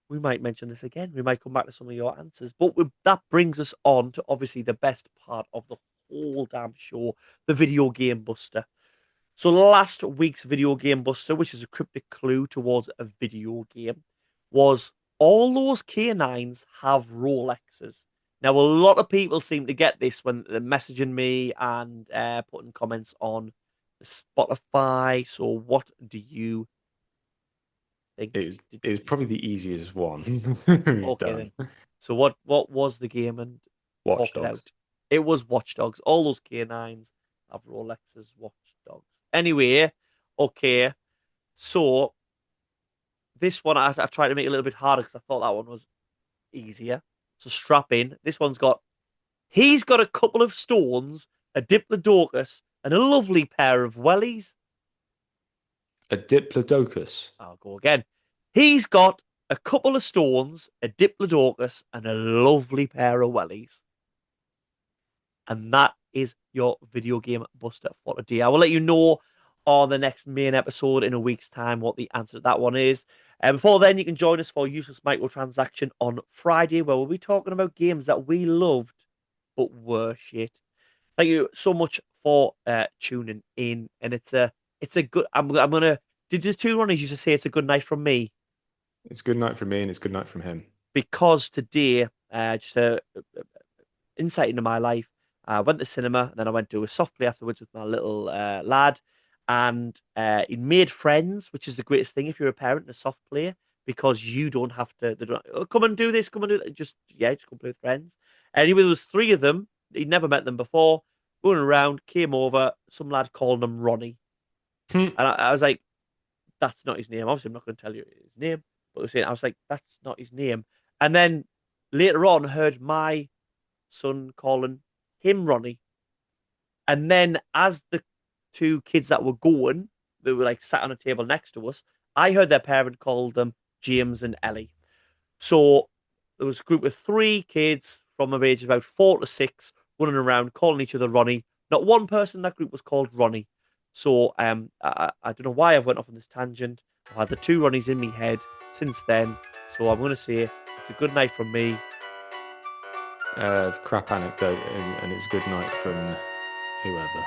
we might mention this again. We might come back to some of your answers, but that brings us on to obviously the best part of the whole damn show, the video game buster. So last week's video game buster, which is a cryptic clue towards a video game, was all those canines have Rolexes. Now a lot of people seem to get this when they're messaging me and putting comments on Spotify. So what do you think. It was Did, it was did you probably know? the easiest one we've Okay done. then. So what was the game, and Watch talk it Dogs. out? It was Watch Dogs. All those K9s have Rolexes. Watch Dogs. Anyway, okay. So this one I tried to make it a little bit harder because I thought that one was easier. So strap in. This one's got. He's got a couple of stones, a diplodocus, and a lovely pair of wellies. A Diplodocus. I'll go again. He's got a couple of stones, a diplodocus, and a lovely pair of wellies. And that is your video game buster for today. I will let you know on the next main episode in a week's time what the answer to that one is. And before then, you can join us for Useless Microtransaction on Friday, where we'll be talking about games that we loved but were shit. Thank you so much for tuning in, and it's a good. I'm gonna. Did the two runners used to say it's a good night from me? It's good night from me and it's good night from him. Because today, just a insight into my life. I went to the cinema, and then I went to a soft play afterwards with my little lad, and he made friends, which is the greatest thing if you're a parent in a soft play, because you don't have to. They don't, "Oh, come and do this, come and do that." Just yeah, just come play with friends. Anyway, there was three of them. He'd never met them before. Going around, came over. Some lad called him Ronnie, Hmm. and I was like, "That's not his name." Obviously, I'm not going to tell you his name, but I was like, "That's not his name." And then later on, heard my son calling him Ronnie. And then as the two kids that were going, they were like sat on a table next to us, I heard their parent call them James and Ellie. So there was a group of three kids from the age of about 4 to 6 running around calling each other Ronnie. Not one person in that group was called Ronnie. So I don't know why I've went off on this tangent. I've had the two Ronnies in my head since then. So I'm going to say it's a good night from me. Crap anecdote and it's good night from whoever.